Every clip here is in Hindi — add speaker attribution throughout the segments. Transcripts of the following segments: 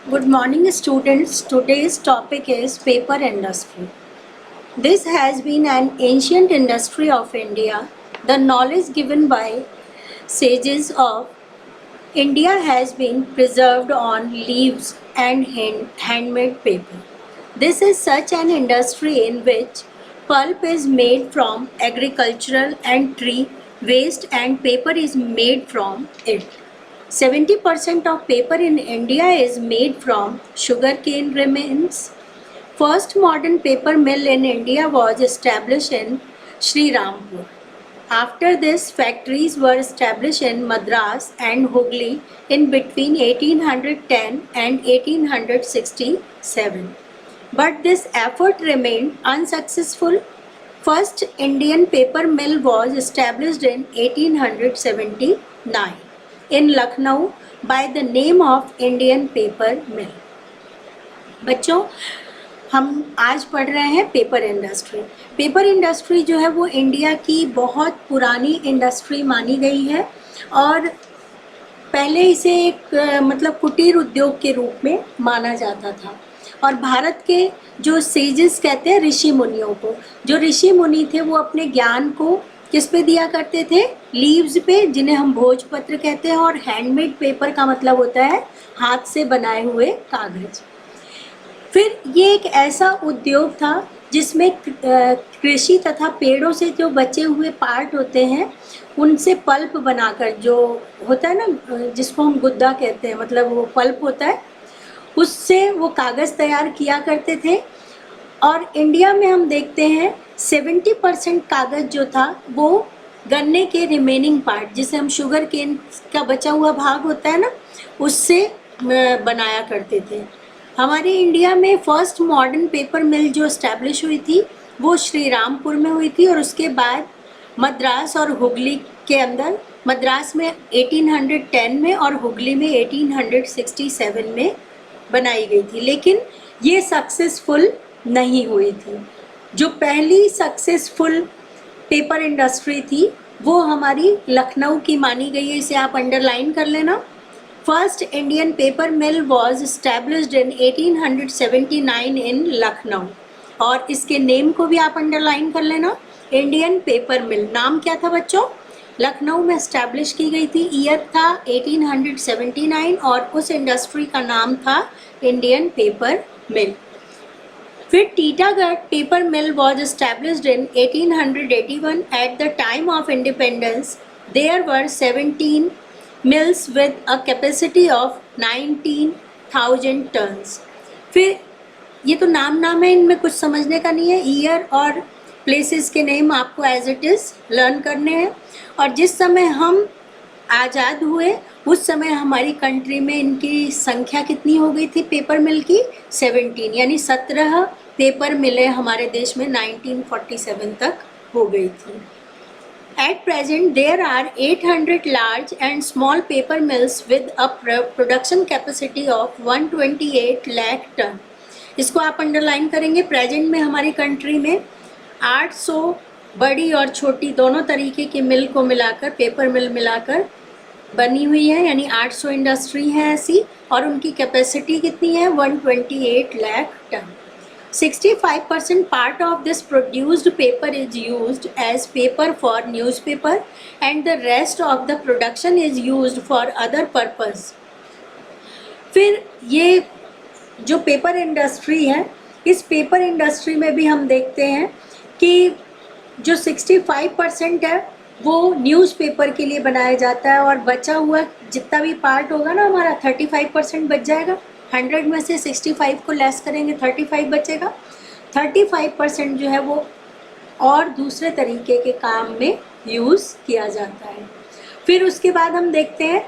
Speaker 1: Good morning, students. Today's topic is paper industry. This has been an ancient industry of India. The knowledge given by sages of India has been preserved on leaves and handmade paper. This is such an industry in which pulp is made from agricultural and tree waste and paper is made from it. 70% of paper in India is made from sugarcane remains. First modern paper mill in India was established in Sri Rampur. After this, factories were established in Madras and Hooghly in between 1810 and 1867. But this effort remained unsuccessful. First Indian paper mill was established in 1879 in Lucknow by the name of Indian Paper Mill. बच्चों, हम आज पढ़ रहे हैं पेपर इंडस्ट्री। पेपर इंडस्ट्री जो है वो इंडिया की बहुत पुरानी इंडस्ट्री मानी गई है और पहले इसे एक मतलब कुटीर उद्योग के रूप में माना जाता था। और भारत के जो सेजेस कहते हैं ऋषि मुनियों को, जो ऋषि मुनि थे वो अपने ज्ञान को किस पे दिया करते थे? लीव्स पे, जिन्हें हम भोजपत्र कहते हैं। और हैंडमेड पेपर का मतलब होता है हाथ से बनाए हुए कागज। फिर ये एक ऐसा उद्योग था जिसमें कृषि तथा पेड़ों से जो बचे हुए पार्ट होते हैं उनसे पल्प बनाकर, जो होता है ना जिसको हम गुद्दा कहते हैं, मतलब वो पल्प होता है, उससे वो कागज़ तैयार किया करते थे। और इंडिया में हम देखते हैं 70% कागज़ जो था वो गन्ने के रिमेनिंग पार्ट, जिसे हम शुगर केन का बचा हुआ भाग होता है ना, उससे बनाया करते थे। हमारे इंडिया में फर्स्ट मॉडर्न पेपर मिल जो इस्टेब्लिश हुई थी वो श्री रामपुर में हुई थी और उसके बाद मद्रास और हुगली के अंदर, मद्रास में 1810 में और हुगली में 1867 में बनाई गई थी। लेकिन ये सक्सेसफुल नहीं हुई थी। जो पहली सक्सेसफुल पेपर इंडस्ट्री थी वो हमारी लखनऊ की मानी गई है। इसे आप अंडरलाइन कर लेना। First Indian paper mill was established in 1879 इन लखनऊ। और इसके नेम को भी आप अंडरलाइन कर लेना, इंडियन पेपर मिल। नाम क्या था बच्चों? लखनऊ में एस्टैब्लिश की गई थी। ईयर था 1879 और उस इंडस्ट्री का नाम था इंडियन पेपर मिल। फिर Titagarh paper mill was established in 1881। At the time of independence there were 17 mills with a capacity of 19,000 tons. फिर ये तो नाम है, इनमें कुछ समझने का नहीं है। ईयर और प्लेसेस के नेम आपको एज इट इज़ लर्न करने हैं। और जिस समय हम आज़ाद हुए उस समय हमारी कंट्री में इनकी संख्या कितनी हो गई थी पेपर मिल की? 17, यानी 17 पेपर मिलें हमारे देश में 1947 तक हो गई थी। At present, there are 800 large and small paper mills with a production capacity of 128 lakh ton. इसको आप अंडरलाइन करेंगे। प्रेजेंट में हमारी कंट्री में 800 बड़ी और छोटी दोनों तरीके की मिल को मिलाकर, पेपर मिल मिलाकर बनी हुई है, यानी 800 इंडस्ट्री है ऐसी। और उनकी कैपेसिटी कितनी है? 128 lakh ton. 65% part of this produced paper is used as paper for newspaper and the rest of the production is used for other purpose. फिर ये जो पेपर इंडस्ट्री है, इस पेपर इंडस्ट्री में भी हम देखते हैं कि जो 65% है वो न्यूज़पेपर के लिए बनाया जाता है और बचा हुआ जितना भी पार्ट होगा ना हमारा 35% बच जाएगा। 100 में से 65 को लेस करेंगे 35 बचेगा। 35% जो है वो और दूसरे तरीके के काम में यूज़ किया जाता है। फिर उसके बाद हम देखते हैं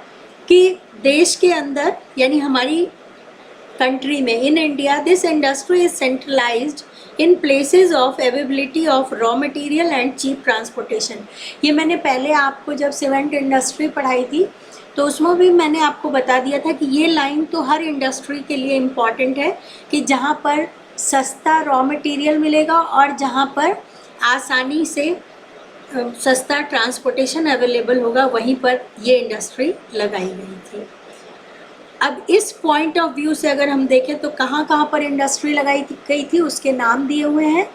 Speaker 1: कि देश के अंदर, यानी हमारी कंट्री में, in India this industry is centralised in places of availability of raw material and cheap transportation. ये मैंने पहले आपको जब सीमेंट इंडस्ट्री पढ़ाई थी तो उसमें भी मैंने आपको बता दिया था कि ये लाइन तो हर इंडस्ट्री के लिए इम्पॉर्टेंट है कि जहाँ पर सस्ता रॉ मटेरियल मिलेगा और जहाँ पर आसानी से सस्ता ट्रांसपोर्टेशन अवेलेबल होगा, वहीं पर ये इंडस्ट्री लगाई गई थी। अब इस पॉइंट ऑफ व्यू से अगर हम देखें तो कहाँ कहाँ पर इंडस्ट्री लगाई गई थी उसके नाम दिए हुए हैं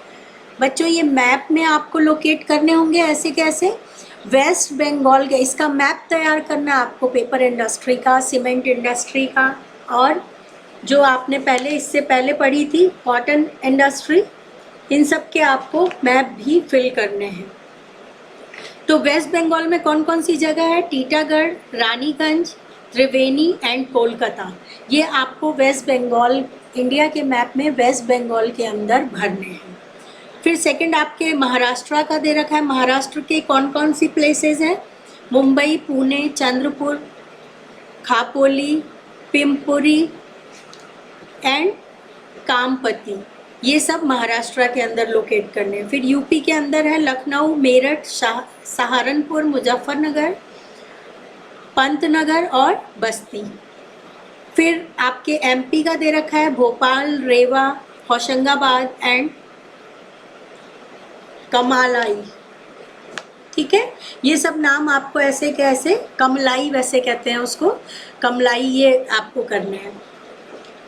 Speaker 1: बच्चों। ये मैप में आपको लोकेट करने होंगे ऐसे कैसे, वेस्ट बंगाल के, इसका मैप तैयार करना है आपको पेपर इंडस्ट्री का, सीमेंट इंडस्ट्री का, और जो आपने पहले इससे पहले पढ़ी थी कॉटन इंडस्ट्री, इन सब के आपको मैप भी फिल करने हैं। तो वेस्ट बंगाल में कौन कौन सी जगह है, टीटागढ़, रानीगंज, त्रिवेणी एंड कोलकाता, ये आपको वेस्ट बंगाल, इंडिया के मैप में वेस्ट बंगाल के अंदर भरने हैं। फिर सेकंड आपके महाराष्ट्र का दे रखा है, महाराष्ट्र के कौन कौन सी प्लेसेस हैं, मुंबई, पुणे, चंद्रपुर, खापोली, पिंपुरी एंड कामपति, ये सब महाराष्ट्र के अंदर लोकेट करने हैं। फिर यूपी के अंदर है लखनऊ, मेरठ, सहारनपुर, मुजफ्फरनगर, पंतनगर और बस्ती। फिर आपके एमपी का दे रखा है भोपाल, रेवा, होशंगाबाद एंड कमालाई, ठीक है। ये सब नाम आपको ऐसे कैसे, कमलाई वैसे कहते हैं उसको, कमलाई, ये आपको करने हैं।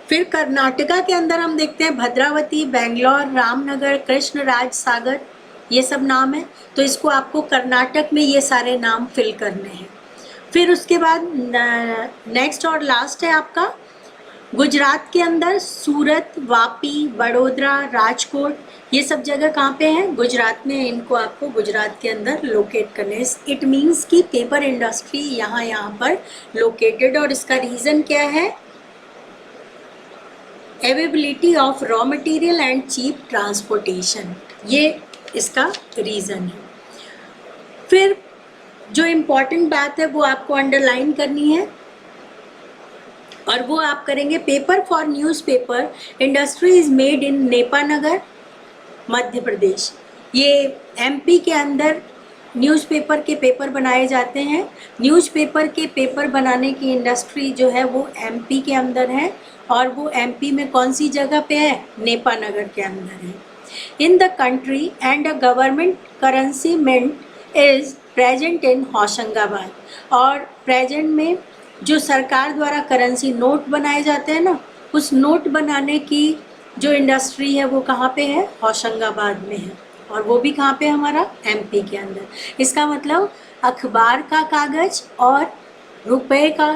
Speaker 1: फिर कर्नाटका के अंदर हम देखते हैं भद्रावती, बेंगलोर, रामनगर, कृष्णराज सागर, ये सब नाम है, तो इसको आपको कर्नाटक में ये सारे नाम फिल करने हैं। फिर उसके बाद नेक्स्ट और लास्ट है आपका गुजरात के अंदर सूरत, वापी, बड़ोदरा, राजकोट, ये सब जगह कहाँ पे हैं, गुजरात में, इनको आपको गुजरात के अंदर लोकेट करने हैं। इट मीन्स कि पेपर इंडस्ट्री यहाँ पर लोकेटेड, और इसका रीज़न क्या है, availability of raw material and cheap transportation, ये इसका रीज़न है। फिर जो इम्पॉर्टेंट बात है वो आपको अंडरलाइन करनी है, और वो आप करेंगे, paper for newspaper industry is made in Nepanagar, Madhya Pradesh. ये एमपी के अंदर न्यूज़पेपर के पेपर बनाए जाते हैं। न्यूज़पेपर के पेपर बनाने की इंडस्ट्री जो है वो एमपी के अंदर है, और वो एमपी में कौन सी जगह पे है, नेपानगर के अंदर है। In the country and a government currency mint is present in Hoshangabad, और प्रेजेंट में जो सरकार द्वारा करेंसी नोट बनाए जाते हैं ना, उस नोट बनाने की जो इंडस्ट्री है वो कहाँ पे है, होशंगाबाद में है, और वो भी कहाँ पे, हमारा एमपी के अंदर। इसका मतलब अखबार का कागज़ और रुपए का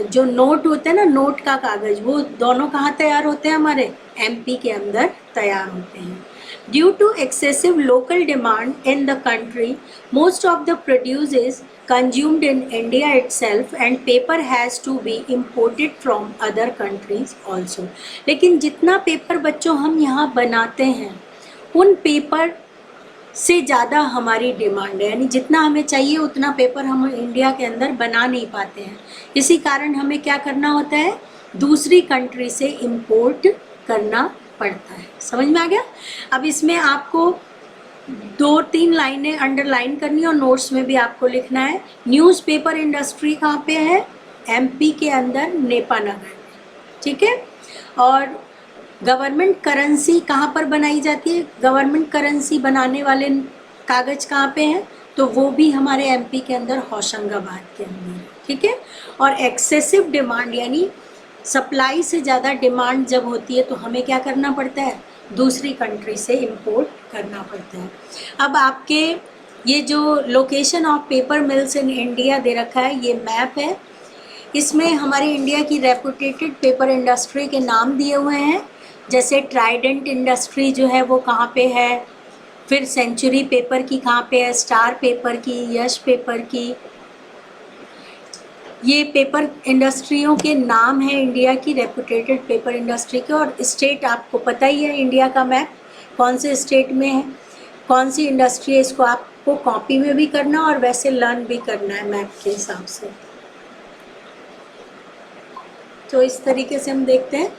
Speaker 1: जो नोट होते हैं ना, नोट का कागज़, वो दोनों कहाँ तैयार होते हैं, हमारे एमपी के अंदर तैयार होते हैं। Due to excessive local demand in the country, most of the produce is consumed in India itself and paper has to be imported from other countries also. लेकिन जितना पेपर बच्चों हम यहाँ बनाते हैं, उन पेपर से ज़्यादा हमारी डिमांड है, यानी जितना हमें चाहिए उतना पेपर हम इंडिया के अंदर बना नहीं पाते हैं। इसी कारण हमें क्या करना होता है, दूसरी कंट्री से इम्पोर्ट करना पड़ता है। समझ में आ गया। अब इसमें आपको 2-3 लाइनें अंडरलाइन करनी है और नोट्स में भी आपको लिखना है। न्यूज़पेपर इंडस्ट्री कहाँ पे है, एमपी के अंदर नेपानगर, ठीक है। और गवर्नमेंट करेंसी कहाँ पर बनाई जाती है, गवर्नमेंट करेंसी बनाने वाले कागज़ कहाँ पे हैं, तो वो भी हमारे एमपी के अंदर होशंगाबाद के अंदर, ठीक है। और एक्सेसिव डिमांड यानी सप्लाई से ज़्यादा डिमांड जब होती है तो हमें क्या करना पड़ता है, दूसरी कंट्री से इंपोर्ट करना पड़ता है। अब आपके ये जो location of paper mills in India दे रखा है, ये मैप है, इसमें हमारे इंडिया की रेपुटेटेड पेपर इंडस्ट्री के नाम दिए हुए हैं। जैसे ट्राइडेंट इंडस्ट्री जो है वो कहाँ पे है, फिर सेंचुरी पेपर की कहाँ पे है, स्टार पेपर की, यश पेपर की, ये पेपर इंडस्ट्रियों के नाम है इंडिया की रेपुटेटेड पेपर इंडस्ट्री के। और स्टेट आपको पता ही है, इंडिया का मैप कौन से स्टेट में है, कौन सी इंडस्ट्री है, इसको आपको कॉपी में भी करना और वैसे लर्न भी करना है मैप के हिसाब से। तो इस तरीके से हम देखते हैं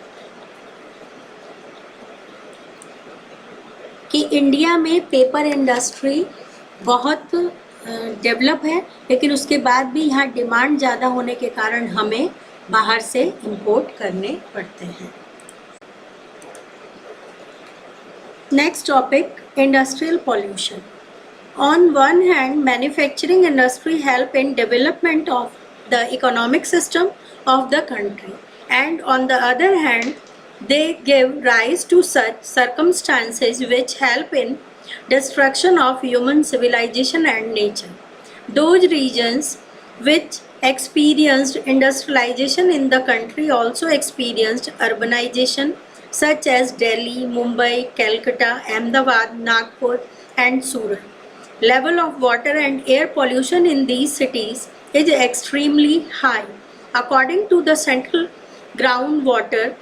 Speaker 1: कि इंडिया में पेपर इंडस्ट्री बहुत डेवलप है, लेकिन उसके बाद भी यहाँ डिमांड ज़्यादा होने के कारण हमें बाहर से इंपोर्ट करने पड़ते हैं। Next topic, industrial pollution. On one hand manufacturing industry help in development of the economic system of the country. and on the other hand they give rise to such circumstances which help in destruction of human civilization and nature. Those regions which experienced industrialization in the country also experienced urbanization, such as Delhi, Mumbai, Calcutta, Ahmedabad, Nagpur, and Surat. Level of water and air pollution in these cities is extremely high. According to the groundwater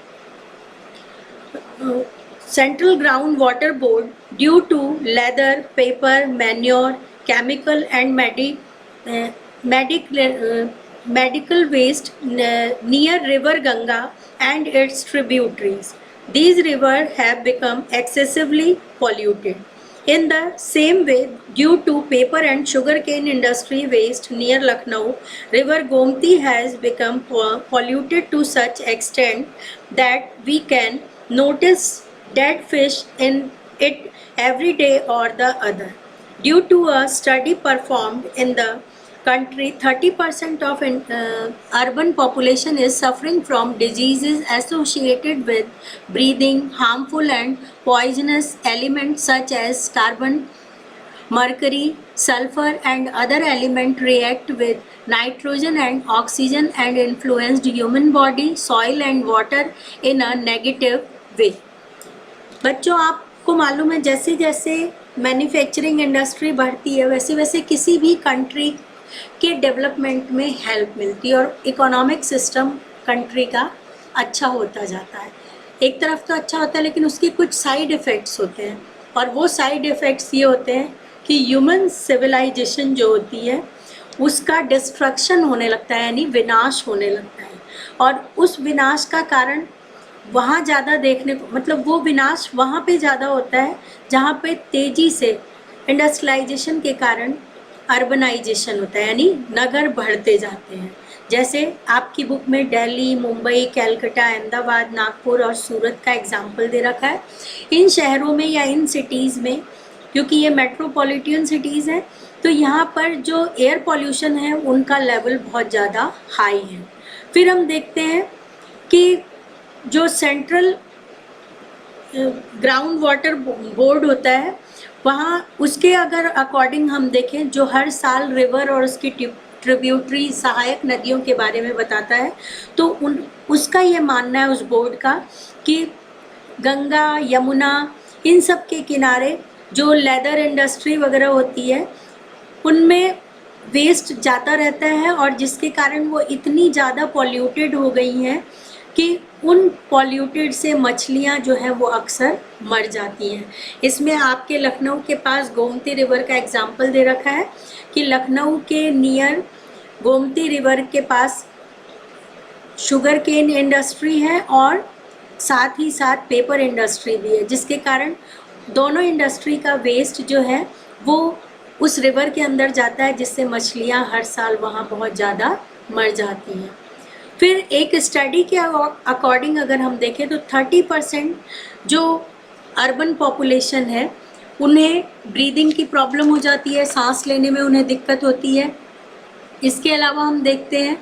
Speaker 1: Central Groundwater Board, due to leather, paper, manure, chemical and uh, medic, uh, medical waste near River Ganga and its tributaries. These rivers have become excessively polluted. In the same way, due to paper and sugarcane industry waste near Lucknow, River Gomti has become polluted to such extent that we can notice dead fish in it every day or the other. Due to a study performed in the country, 30% of urban population is suffering from diseases associated with breathing harmful and poisonous elements such as carbon, mercury, sulfur and other elements react with nitrogen and oxygen and influence human body, soil and water in a negative way. बच्चों, आपको मालूम है जैसे जैसे मैन्युफैक्चरिंग इंडस्ट्री बढ़ती है वैसे वैसे किसी भी कंट्री के डेवलपमेंट में हेल्प मिलती है और इकोनॉमिक सिस्टम कंट्री का अच्छा होता जाता है. एक तरफ तो अच्छा होता है लेकिन उसके कुछ साइड इफ़ेक्ट्स होते हैं और वो साइड इफ़ेक्ट्स ये होते हैं कि ह्यूमन सिविलाइजेशन जो होती है उसका डिस्ट्रक्शन होने लगता है, यानी विनाश होने लगता है. और उस विनाश का कारण वहाँ ज़्यादा देखने को, मतलब वो विनाश वहाँ पे ज़्यादा होता है जहाँ पे तेज़ी से इंडस्ट्रियलाइजेशन के कारण अर्बनाइजेशन होता है, यानी नगर बढ़ते जाते हैं. जैसे आपकी बुक में दिल्ली, मुंबई, कलकत्ता, अहमदाबाद, नागपुर और सूरत का एग्जाम्पल दे रखा है. इन शहरों में या इन सिटीज़ में, क्योंकि ये मेट्रोपॉलिटन सिटीज़ हैं, तो यहाँ पर जो एयर पॉल्यूशन है उनका लेवल बहुत ज़्यादा हाई है. फिर हम देखते हैं कि जो सेंट्रल ग्राउंड वाटर बोर्ड होता है वहाँ उसके अगर अकॉर्डिंग हम देखें, जो हर साल रिवर और उसकी ट्रिब्यूटरी सहायक नदियों के बारे में बताता है, तो उसका ये मानना है उस बोर्ड का कि गंगा, यमुना, इन सब के किनारे जो लेदर इंडस्ट्री वगैरह होती है उनमें वेस्ट जाता रहता है और जिसके कारण वो इतनी ज़्यादा पॉल्यूटेड हो गई हैं कि उन पॉल्यूटेड से मछलियाँ जो हैं वो अक्सर मर जाती हैं. इसमें आपके लखनऊ के पास गोमती रिवर का एग्जाम्पल दे रखा है कि लखनऊ के नियर गोमती रिवर के पास शुगर केन इंडस्ट्री है और साथ ही साथ पेपर इंडस्ट्री भी है, जिसके कारण दोनों इंडस्ट्री का वेस्ट जो है वो उस रिवर के अंदर जाता है, जिससे मछलियाँ हर साल वहाँ बहुत ज़्यादा मर जाती हैं. फिर एक स्टडी के अकॉर्डिंग अगर हम देखें तो 30% जो अर्बन पॉपुलेशन है उन्हें ब्रीदिंग की प्रॉब्लम हो जाती है, सांस लेने में उन्हें दिक्कत होती है. इसके अलावा हम देखते हैं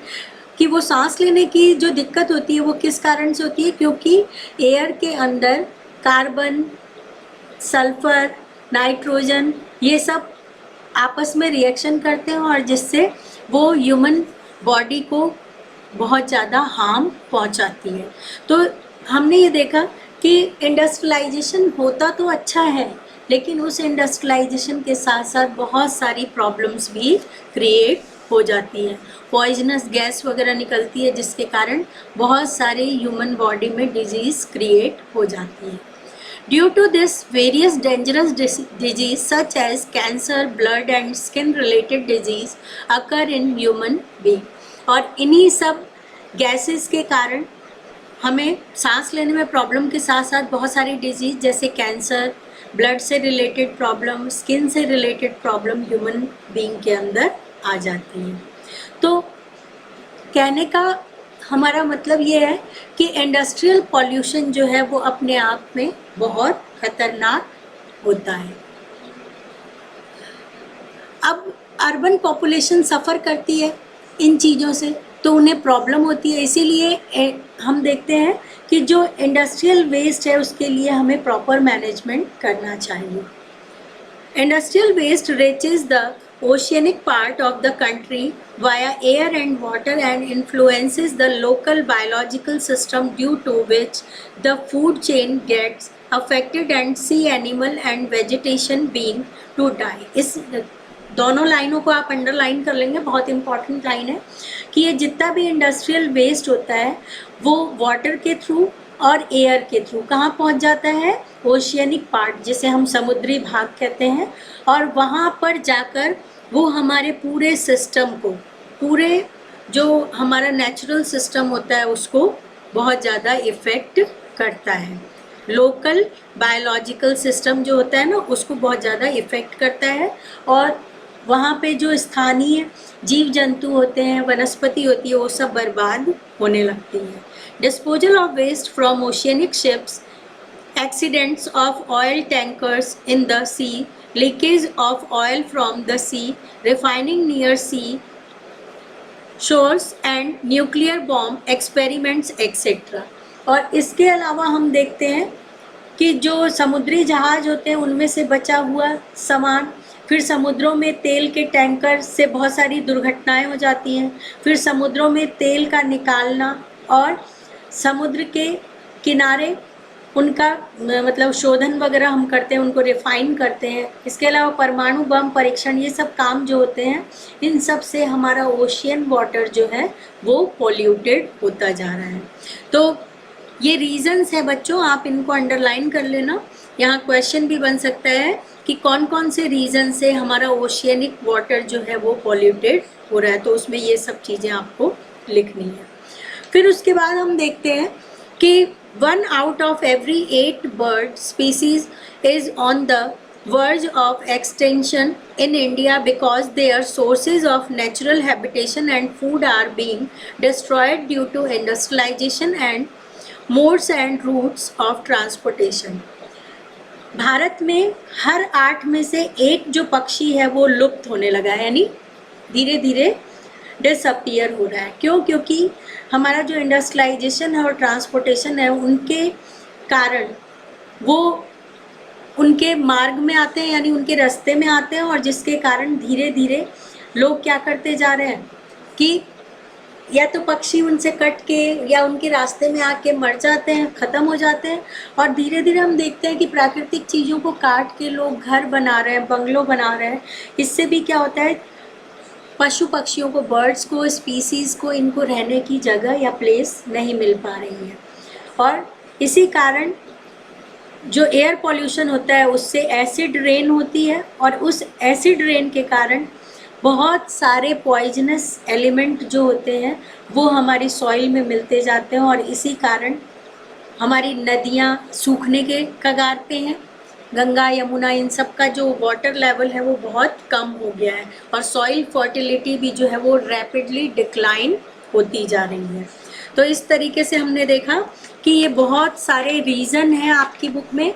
Speaker 1: कि वो सांस लेने की जो दिक्कत होती है वो किस कारण से होती है, क्योंकि एयर के अंदर कार्बन, सल्फर, नाइट्रोजन ये सब आपस में रिएक्शन करते हैं और जिससे वो ह्यूमन बॉडी को बहुत ज़्यादा हार्म पहुंचाती है. तो हमने ये देखा कि इंडस्ट्रियलाइजेशन होता तो अच्छा है लेकिन उस इंडस्ट्रियलाइजेशन के साथ साथ बहुत सारी प्रॉब्लम्स भी क्रिएट हो जाती हैं. पॉइजनस गैस वगैरह निकलती है जिसके कारण बहुत सारे ह्यूमन बॉडी में डिजीज़ क्रिएट हो जाती है. Due to this, various dangerous disease such as cancer, blood and skin related disease occur in human being. और इन्हीं सब गैसेस के कारण हमें सांस लेने में प्रॉब्लम के साथ साथ बहुत सारी डिजीज़ जैसे कैंसर, ब्लड से रिलेटेड प्रॉब्लम, स्किन से रिलेटेड प्रॉब्लम ह्यूमन बीइंग के अंदर आ जाती हैं. तो कहने का हमारा मतलब ये है कि इंडस्ट्रियल पॉल्यूशन जो है वो अपने आप में बहुत खतरनाक होता है. अब अर्बन पॉपुलेशन सफ़र करती है इन चीज़ों से, तो उन्हें प्रॉब्लम होती है। इसीलिए हम देखते हैं कि जो इंडस्ट्रियल वेस्ट है उसके लिए हमें प्रॉपर मैनेजमेंट करना चाहिए। Industrial waste reaches the oceanic part of the country via air and water and influences the local biological system, due to which the food chain gets affected and sea animal and vegetation being to die। इस दोनों लाइनों को आप अंडरलाइन कर लेंगे, बहुत इंपॉर्टेंट लाइन है कि ये जितना भी इंडस्ट्रियल वेस्ट होता है वो वाटर के थ्रू और एयर के थ्रू कहाँ पहुँच जाता है, ओशियनिक पार्ट जिसे हम समुद्री भाग कहते हैं, और वहाँ पर जाकर वो हमारे पूरे सिस्टम को, पूरे जो हमारा नेचुरल सिस्टम होता है उसको बहुत ज़्यादा इफ़ेक्ट करता है। लोकल बायोलॉजिकल सिस्टम जो होता है ना उसको बहुत ज़्यादा इफ़ेक्ट करता है, और वहाँ पे जो स्थानीय जीव जंतु होते हैं, वनस्पति होती है, वो सब बर्बाद होने लगती है। Disposal of waste from oceanic ships, accidents of oil tankers in the sea, leakage of oil from the sea, refining near sea shores and nuclear bomb experiments etc। और इसके अलावा हम देखते हैं कि जो समुद्री जहाज होते हैं उनमें से बचा हुआ सामान, फिर समुद्रों में तेल के टैंकर से बहुत सारी दुर्घटनाएं हो जाती हैं, फिर समुद्रों में तेल का निकालना और समुद्र के किनारे उनका मतलब शोधन वगैरह हम करते हैं, उनको रिफाइन करते हैं। इसके अलावा परमाणु बम परीक्षण, ये सब काम जो होते हैं इन सब से हमारा ओशियन वाटर जो है वो पोल्यूटेड होता जा रहा है। तो ये रीजंस है बच्चों, आप इनको अंडरलाइन कर लेना। यहाँ क्वेश्चन भी बन सकता है कि कौन कौन से रीजन से हमारा ओशियनिक वाटर जो है वो पोल्यूटेड हो रहा है, तो उसमें ये सब चीज़ें आपको लिखनी है। फिर उसके बाद हम देखते हैं कि 1 out of every 8 bird species is on the verge of extinction in India because their sources of natural habitation and food are being destroyed due to industrialization and modes and routes of transportation। Bharat में हर 8 में से 1 जो पक्षी है वो लुप्त होने लगा है, यानी धीरे धीरे डिसअपियर हो रहा है। क्यों? क्योंकि हमारा जो इंडस्ट्रियलाइजेशन है और ट्रांसपोर्टेशन है उनके कारण वो उनके मार्ग में आते हैं, यानी उनके रास्ते में आते हैं, और जिसके कारण धीरे धीरे लोग क्या करते जा रहे हैं कि या तो पक्षी उनसे कट के या उनके रास्ते में आके मर जाते हैं, ख़त्म हो जाते हैं, और धीरे धीरे हम देखते हैं कि प्राकृतिक चीज़ों को काट के लोग घर बना रहे हैं, बंगलो बना रहे हैं। इससे भी क्या होता है, पशु पक्षियों को, बर्ड्स को, स्पीसीज़ को इनको रहने की जगह या प्लेस नहीं मिल पा रही है, और इसी कारण जो एयर पॉल्यूशन होता है उससे एसिड रेन होती है, और उस एसिड रेन के कारण बहुत सारे पॉइजनस एलिमेंट जो होते हैं वो हमारी सॉइल में मिलते जाते हैं, और इसी कारण हमारी नदियाँ सूखने के कगार पे हैं। गंगा, यमुना, इन सब का जो वाटर लेवल है वो बहुत कम हो गया है, और सॉइल फर्टिलिटी भी जो है वो रैपिडली डिक्लाइन होती जा रही है। तो इस तरीके से हमने देखा कि ये बहुत सारे रीज़न हैं आपकी बुक में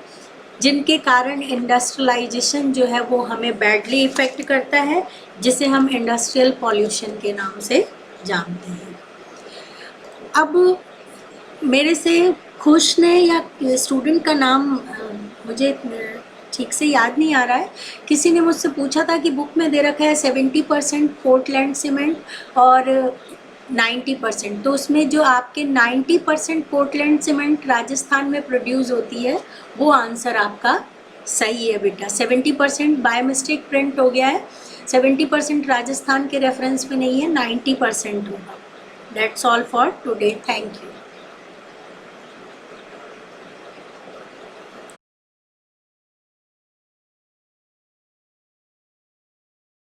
Speaker 1: जिनके कारण इंडस्ट्रियलाइजेशन जो है वो हमें बैडली इफ़ेक्ट करता है, जिसे हम इंडस्ट्रियल पॉल्यूशन के नाम से जानते हैं। अब मेरे से खुश ने या स्टूडेंट का नाम मुझे ठीक से याद नहीं आ रहा है, किसी ने मुझसे पूछा था कि बुक में दे रखा है 70% पोर्टलैंड सीमेंट और 90%, तो उसमें जो आपके 90% पोर्टलैंड सीमेंट राजस्थान में प्रोड्यूस होती है वो आंसर आपका सही है बेटा। 70% बाय मिस्टेक प्रिंट हो गया है, 70% राजस्थान के रेफरेंस में नहीं है, 90% होगा। That's all for today, thank you.